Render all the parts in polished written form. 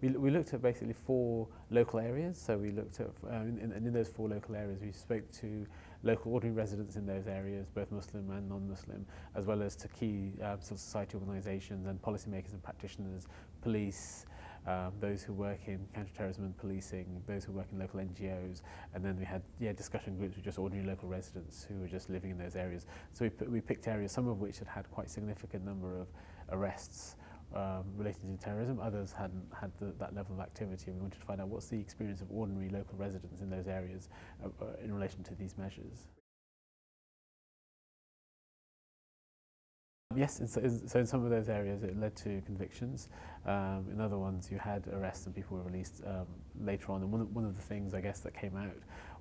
We looked at basically 4 local areas. So we looked at, in those 4 local areas, we spoke to local ordinary residents in those areas, both Muslim and non-Muslim, as well as to key civil society organisations and policymakers and practitioners, police, those who work in counter-terrorism and policing, those who work in local NGOs, and then we had discussion groups with just ordinary local residents who were just living in those areas. So we picked areas, some of which had quite significant number of arrests relating to terrorism, others hadn't had that level of activity, and we wanted to find out what's the experience of ordinary local residents in those areas in relation to these measures. Yes, so in some of those areas it led to convictions. In other ones you had arrests and people were released later on. And one of the things I guess that came out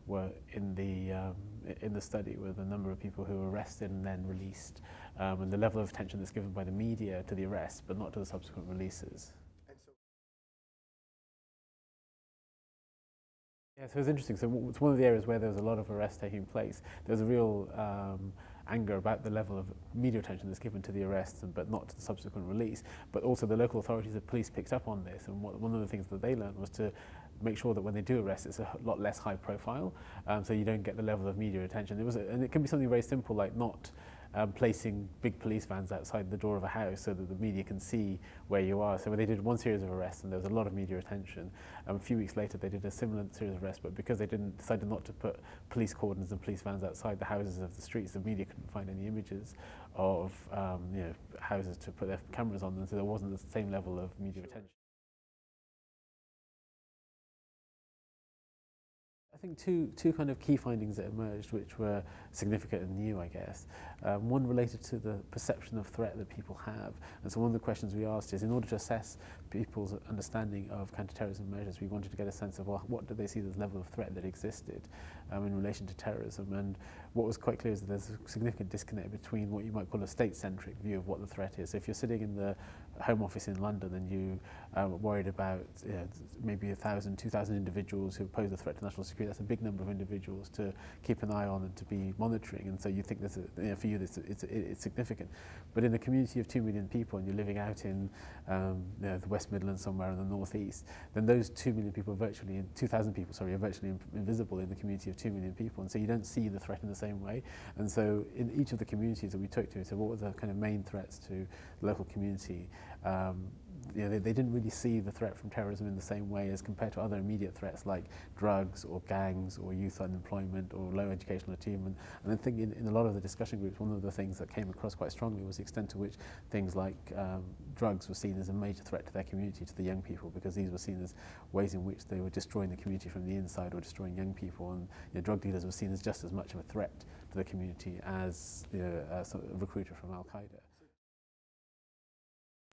were in the study were the number of people who were arrested and then released, and the level of attention that's given by the media to the arrests, but not to the subsequent releases. Yeah, so it was interesting. So it's one of the areas where there was a lot of arrests taking place. There was a real anger about the level of media attention that's given to the arrests, but not to the subsequent release. But also the local authorities, the police picked up on this, and one of the things that they learned was to make sure that when they do arrest, it's a lot less high profile, so you don't get the level of media attention. And it can be something very simple, like not placing big police vans outside the door of a house so that the media can see where you are. So when they did one series of arrests and there was a lot of media attention, a few weeks later they did a similar series of arrests, but because they decided not to put police cordons and police vans outside the houses of the streets, the media couldn't find any images of houses to put their cameras on them, so there wasn't the same level of media attention. I think two kind of key findings that emerged, which were significant and new, I guess. One related to the perception of threat that people have. And so one of the questions we asked is, in order to assess people's understanding of counter-terrorism measures, we wanted to get a sense of, well, what did they see as the level of threat that existed in relation to terrorism. And what was quite clear is that there's a significant disconnect between what you might call a state-centric view of what the threat is. So if you're sitting in the Home Office in London and you are worried about maybe 1,000, 2,000 individuals who pose a threat to national security, that's a big number of individuals to keep an eye on and to be monitoring, and so you think that for you it's significant. But in a community of 2 million people and you're living out in the West Midlands somewhere in the northeast, then those 2 million people are virtually, 2,000 people, sorry, are virtually invisible in the community of 2 million people, and so you don't see the threat in the same way. And so in each of the communities that we took to, so what were the kind of main threats to the local community? They didn't really see the threat from terrorism in the same way as compared to other immediate threats like drugs or gangs or youth unemployment or low educational achievement. And I think in a lot of the discussion groups, one of the things that came across quite strongly was the extent to which things like drugs were seen as a major threat to their community, to the young people, because these were seen as ways in which they were destroying the community from the inside or destroying young people. And drug dealers were seen as just as much of a threat to the community as a sort of recruiter from Al-Qaeda.